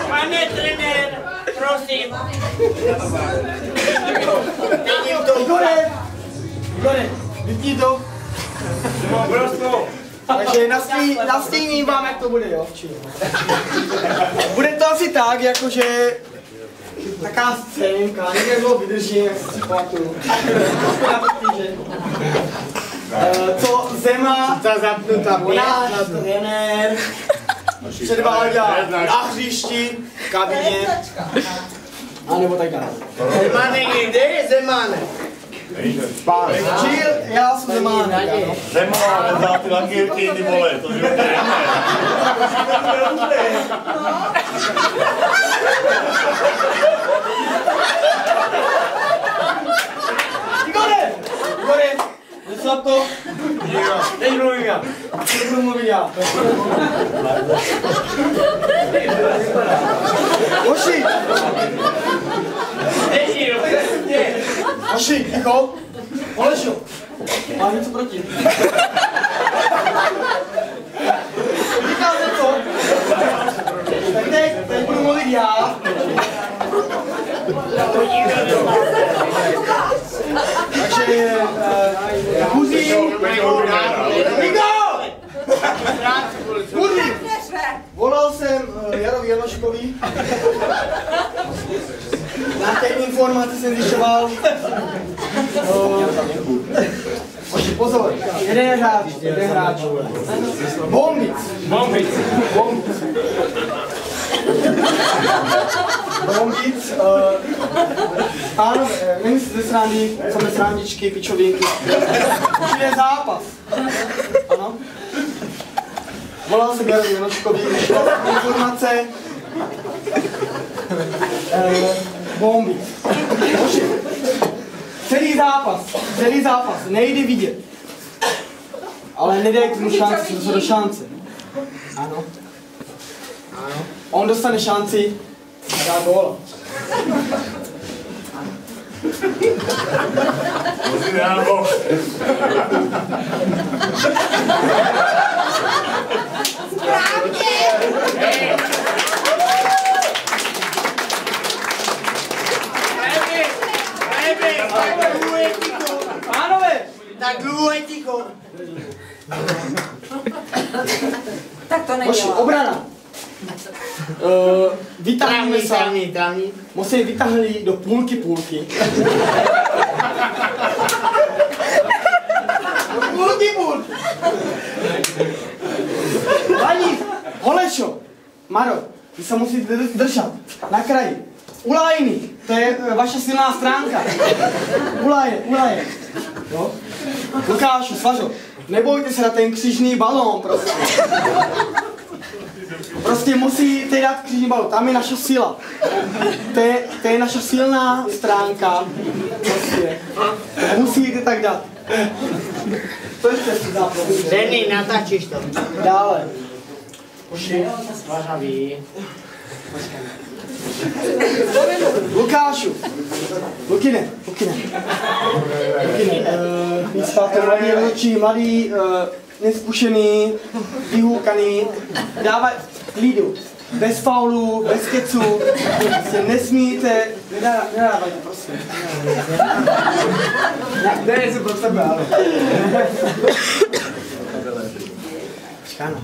Pane trenér, prosím. Igore, vypni to. Takže nastíním vám, jak to bude, jo? Bude to asi tak, jakože taká scénka, někde bylo vydržím, jak si pamatuju. Co Zema, ta zapnutá voda, trenér, předvádá na hřišti, v kabině, a nebo tak dále. Zemánek, kde je Zemánek? Čil, já jsem Zemánek, ano. Zemánek, za ty lakírky, ty vole, to je Igore, neslab to. Teď mluvím já. Teď budu mluvit já. Hoši! Hoši, ticho. Olešo, máš něco proti? Říkal jsem co? Tak teď budu mluvit já. Takže Huzí, volal jsem Jarovi Janoškovi. Nějaké informace jsem zjišťoval. Pozor, jeden hráč. Bombic. Ano, nemyslíte ze srandy, samé srandičky, pičovinky. Už je zápas. Ano. Volal jsem Jarovi Janoškovi, vyšla informace. Bombic. Celý zápas, nejde vidět. Ale nedej k tomu šanci, se do šance. Ano. On dostane šanci a dá gól. Pánové, Tak dlouho je ticho. Tak to nejde. Hoši, obrana. Vytáhneme se. Musí vytáhli do půlky. Půlky. Vaník, Holešo, Maro, vy se musíte držet na kraji. Ulajný, to je vaša silná stránka. Ulaje. Jo? Lukášu, Svažo, nebojte se na ten křižný balón, prostě. Prostě musíte dát křižný balón, tam je naša síla. To je naša silná stránka. Prostě. Musíte tak dát. To je přesně zápas. Denny, natáčíš to. Dále. Vařavý. Lukášu. Lukine. Místa to mladý ročí, mladý, neskušený, vyhůkaný. Dávaj klidu. Bez faulů, bez keců. Se nesmíte. Nedávajte, prosím. Ne, jsem pro sebe, ale. Počkáno.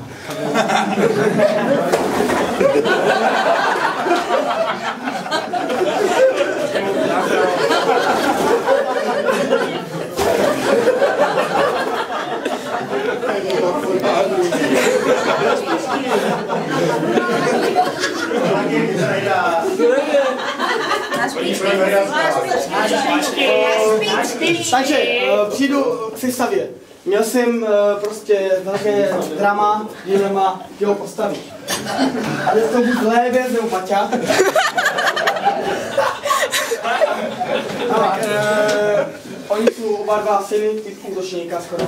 Takže přijdu k sestavě. Měl jsem prostě velké drama, dilema, jeho postavit. Ale to buď Lébec nebo Paťa. Tak, oni jsou oba dva syny typu útočníka skoro.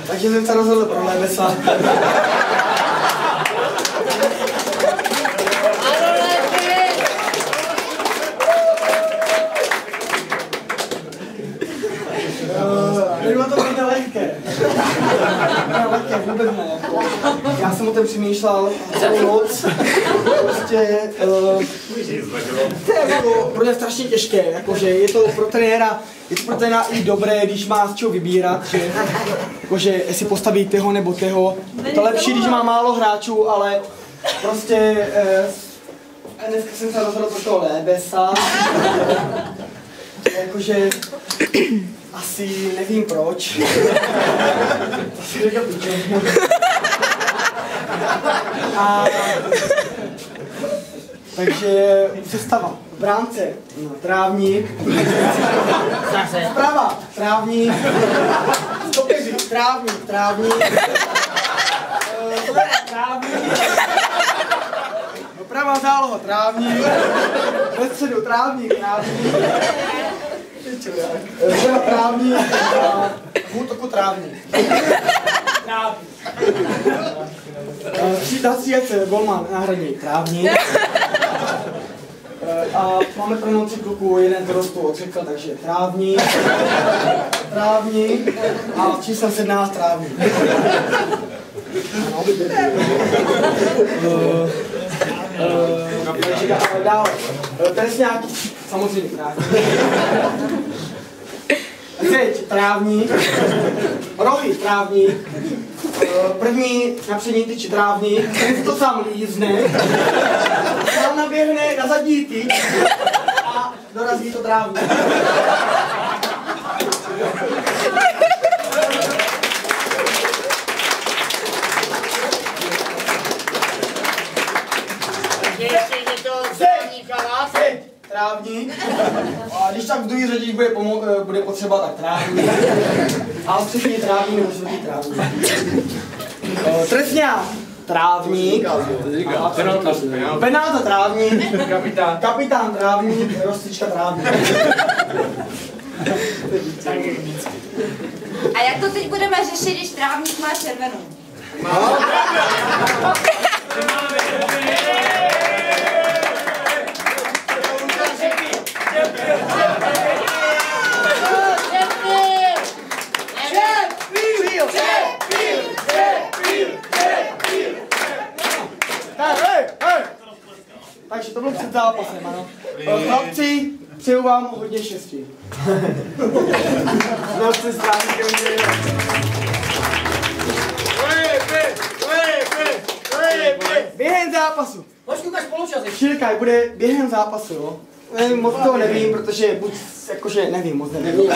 Takže jsem se rozhodl pro Lébeca. Nebylo to hodně lehké. Ne, lehké, vůbec ne. Jako. Já jsem o tom přemýšlel celou noc. Prostě... to je jako pro mě strašně těžké. Jakože je to pro trenéra i dobré, když má z čeho vybírat. Že, jakože jestli postaví toho nebo toho. Je to lepší, když má málo hráčů, ale prostě... dneska jsem se rozhodl pro toho Lebesa. Jakože asi nevím proč. A takže sestava. V bránce no, trávník. Vprava trávník. Stopeři trávník. Trávník. Doprava záloha trávník. Ve středu trávník. Včera trávník a v útoku trávník. Střídací golman náhradní trávník. A máme pro noci kluku jeden dorostu odřekl, takže trávník a číslo 17 trávník. Takže dále. Trestňáky, samozřejmě trávník. Zeď, trávník. Rohy, trávník. První na přední tyči trávník, ten to sám lízne. Sám naběhne na zadní tyč a dorazí to trávník. Trávník. A když tak v druhý řadě bude potřeba, tak trávník. A třetí trávník nebo čtvrtý trávník. Trestňák. Trávník. Penálta trávník. Kapitán trávník. Rozcvička trávník. A jak to teď budeme řešit, když trávník má červenou? Takže to bylo před zápasem, ano. Chlapci, přeju vám hodně štěstí. Noci s trávníkem. Během zápasu. Širkaj bude během zápasu, jo. Moc toho nevím, protože buď jakože nevím, moc nevím. Buď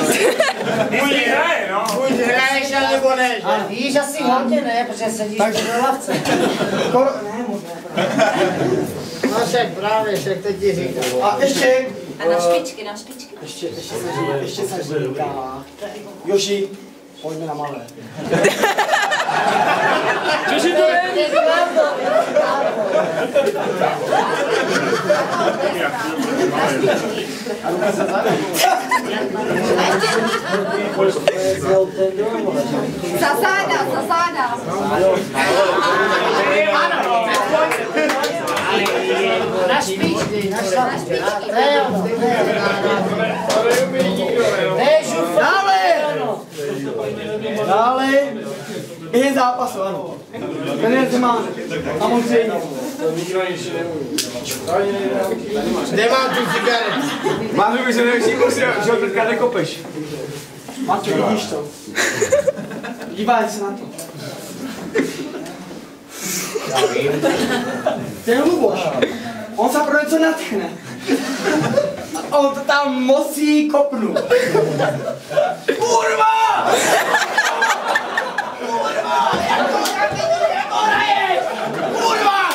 hraješ, nebo ne. Víš asi hlavně ne, protože sedíš na lavce. Ne, moc ne. No však právě, však teď ti říkám. A ještě... A na špičky. Ještě se říká... Joži, pojďme na malé. Cože to je? A ruka se zade. Zasáda. Na špičky, na špičky. Dále. Během zápasu, ano. Trenér Zeman, samozřejmě. Kde mám tu cigaretu? Mám že nevšiml si, že ho teďka nekopeš. Maťo, vidíš to? Dívaj se na to. Ten Luboš, on se pro něco natchne. On to tam mosí kopnu. Kurva! Kurva! Jak to hraješ? Kurva!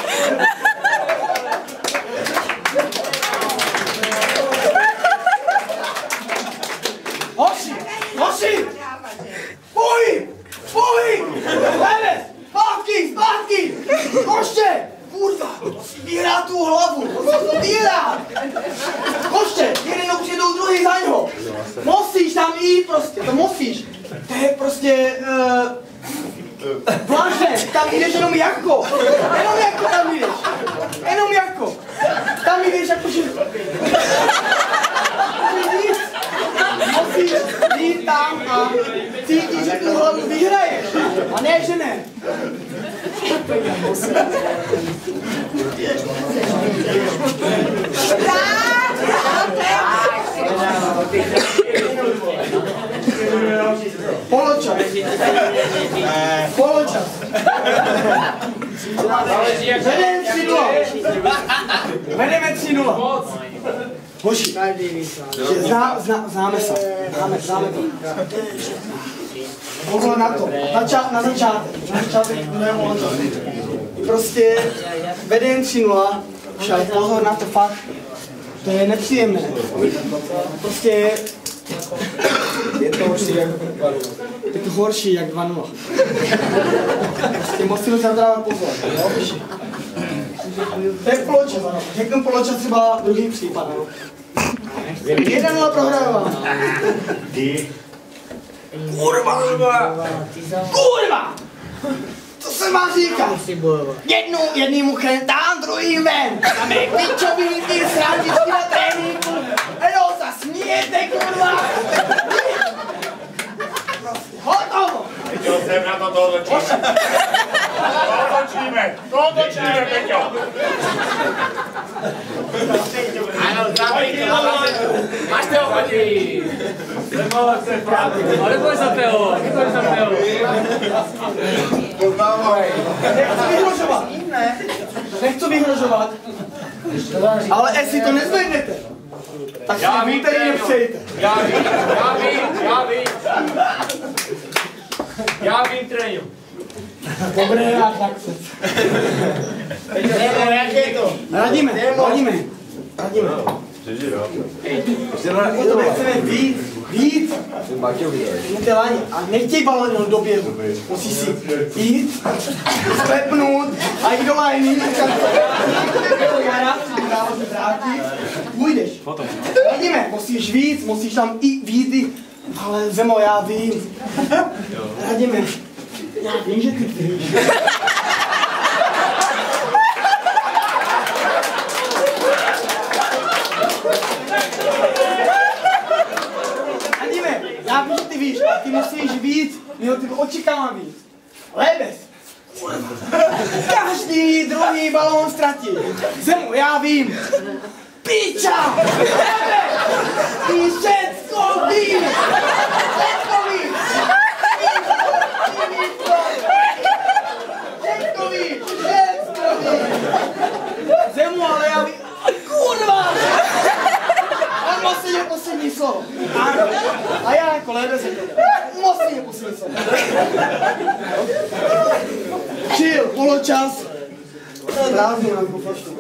Hoši! Půj! Leve! Zpátky! Koště! Kurva! Vyhrá tu hlavu! Vyhrá! Koště! Jeden přijedou druhý za něho! Musíš tam jít prostě, to musíš! To je prostě... Vlážne, tam jdeš jenom jako! Tam jdeš! Jenom jako! Tam jdeš jako že... Musíš jít tam a cítí, že tu hlavu vyhraješ. A ne, že ne. Poločas. Poločas. Vedeme 3-0. Hoši, známe se. Známe to. Pozor na to. Na začátek budeme prostě vedeme 3-0. Však pozor na to fakt. To je nepříjemné. Prostě je to horší jak 2-0. Prostě musíme se dávat pozor. To je poločas, ano. Řeknu poločas třeba druhý případ, ano. 1-0 prohrává. Kurva! Co se má říkat? Jednýmu chentám, druhým ven. Tam je klíčový, ty srandičky na tréninku. Edo, zasmějete, kurva! Hotovo! Peťo, jsem na to otočíme. Otočíme, Peťo. Ano, máš to hodí. Ale pojď za Teo. Nechci vyhrožovat. Ale jestli to nezvednete, tak si vy tady nepřejte. Já vím trénu. Dobré, tak se. Jak je to? Radíme. To chceme víc. Nedělání. A nechtěj balon jenom do běhu. Musíš si jít, sklepnout a jít do lajny. Půjdeš. Radíme, musíš víc, musíš tam i víc. Ale Zemo, já vím. Radíme. Já vím, že ty víš. Radíme, já vím, že ty víš, a ty musíš víc, my od tebe očekávám víc. Lebes. Každý druhý balón ztratí. Zemo, já vím. Piča! Ty všecko víš! Všecko víš! Všecko víš! Zemu, ale já vím... Kurva! A vlastně je poslední slovo. A já jako Lebes vlastně je poslední slovo. Chill, poločas. Prázdnou nám pofašku.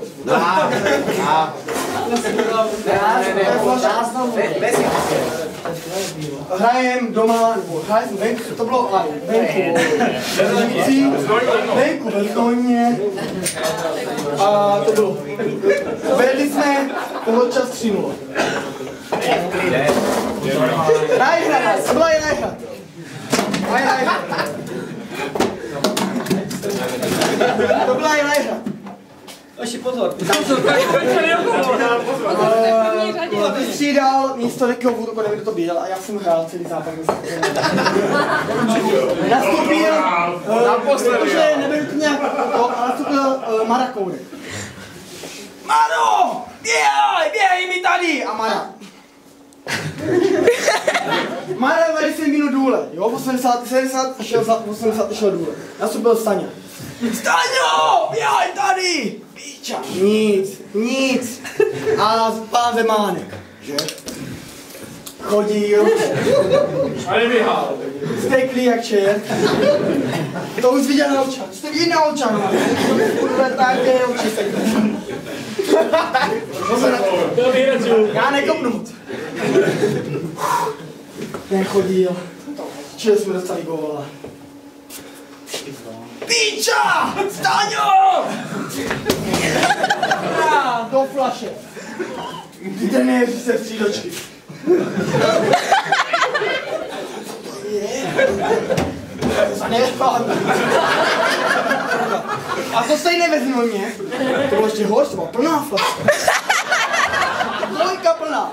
Hrajem doma, nebo hrajem venku, to bylo aj venku ve Zdoně. A to bylo. Vedli jsme poločas 3-0. Hraj, to byla jiná hra. To byla jiná hra. Oši, pozor. Vystřídal místo jakého útoku, nevím, kdo to byl, a já jsem hrál celý zápas. Nastupil, protože nebyl to nějak to, ale nastupil Mara Kourek. Maro! Běhej mi tady! A Mara. Mara vede 7 minut důle, jo, 80 šel důle. Nastupil Staňa. Staňo! Běhej tady! Píča! Nic. A pán Zemánek, že? Chodil. Ale vyhál. Steklý jak čert. To už viděl na očách. Jste viděl na očách, man. Kurva, také oči steklý. Já nekopnu moc. Ten chodil. Čili jsme dostali góla. Píča! Staňo! Do flaše. Trenéři se střídočky. A to stejné vezmu mě. To bylo ještě horší, to byla plná flaše. Dvojka plná. ona.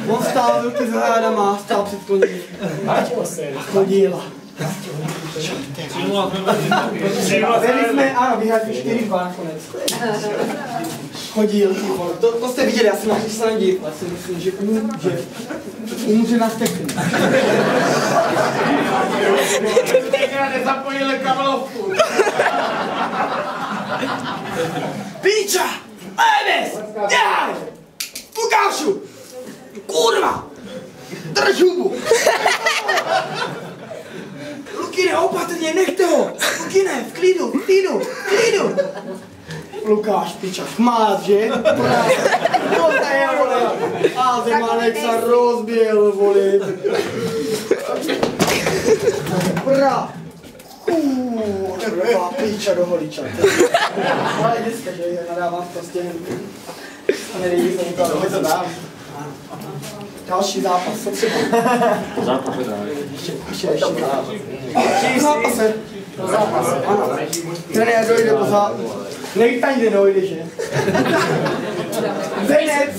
On stál ruky za zádama, stál před koní. Chodila. Byli jsme, ano, vyhráli 4-2 nakonec. Chodil, to jste viděli, já jsem na se nedív, já si myslím, že umře na steknu. Tenkrát nezapojili kamelovku. Píča! Eves! Dělej! Lukášu! Kurva! Drž hubu! Lukine, opatrně, nechte ho! Lukine, v klidu, v klidu, v klidu! Lukáš, piča, chmát, že? Právě. To je, vole! A Zemanek se rozběhl, vole! Bra! Kurva, piča do holiča. Ale dneska, že nadávám prostě... Nelíbí se nikoho, hoď to dám. Další zápas, co třeba? Zápas dá. Ještě zápase. Ano. Trenér dojde po zápasu. Nejtaň nedojde, že? Zenec,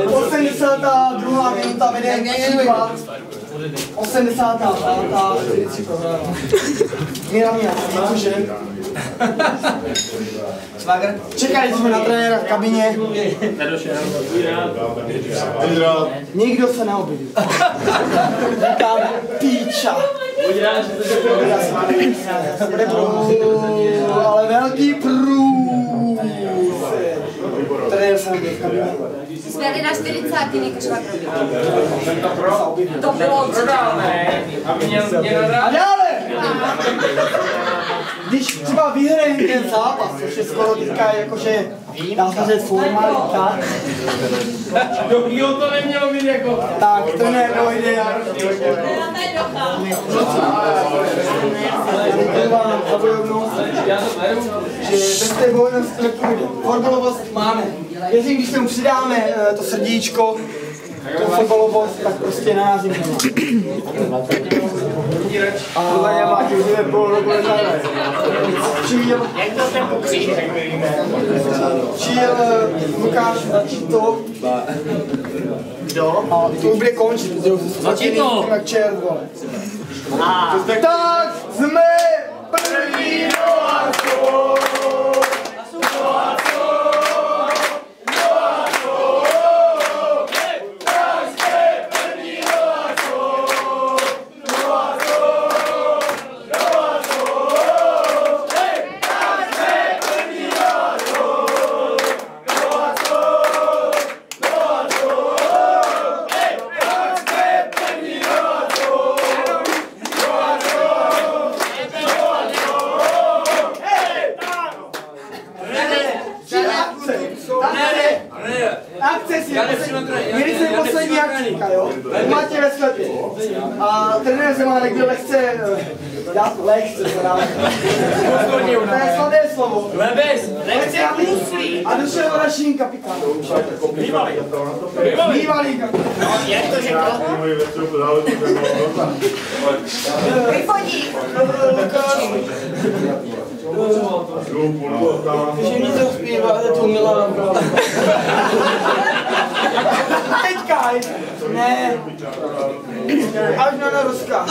82. minuta vede 3-2. 85. 4-3 prohrála. Míra, jakože? Čekali jsme na trenéra v kabině. Nikdo se neobjevil. Říkám, píča. Ale velký průz. Trenér se neobjevil v kabině. Jsme jeli na 40. Švagrově. To bylo prodálné. A mě A dále! Když třeba vyhrajeme ten zápas, což je skoro teďka jakože dá se říct formalita, Jo, to nemělo být jako... tak to nedojde. Za bojovnost, že bez té bojovnosti nepůjde. Fotbalovost máme. Jestli když tomu přidáme to srdíčko, tu fotbalovost, tak prostě na nás jim nemá. A tohle je máte, že je půl roku nezále. Přijel Lukáš začít to. Kdo? A to bude končit. Začít to! Jak čert, vole. Tak jsme první nováčko! Měli jsme poslední akčníka, jo? Máte ve sklepě. A trenér Zemanek byl lehce... lehce to dáme. To je sladé slovo. Lehce a myslí. A došel Rašín kapitán. Bývalý kapitán. Jak to řekl? Vyfodí. Že mi to zpívá, to Milana. Teďka, ne. Až na Ruska.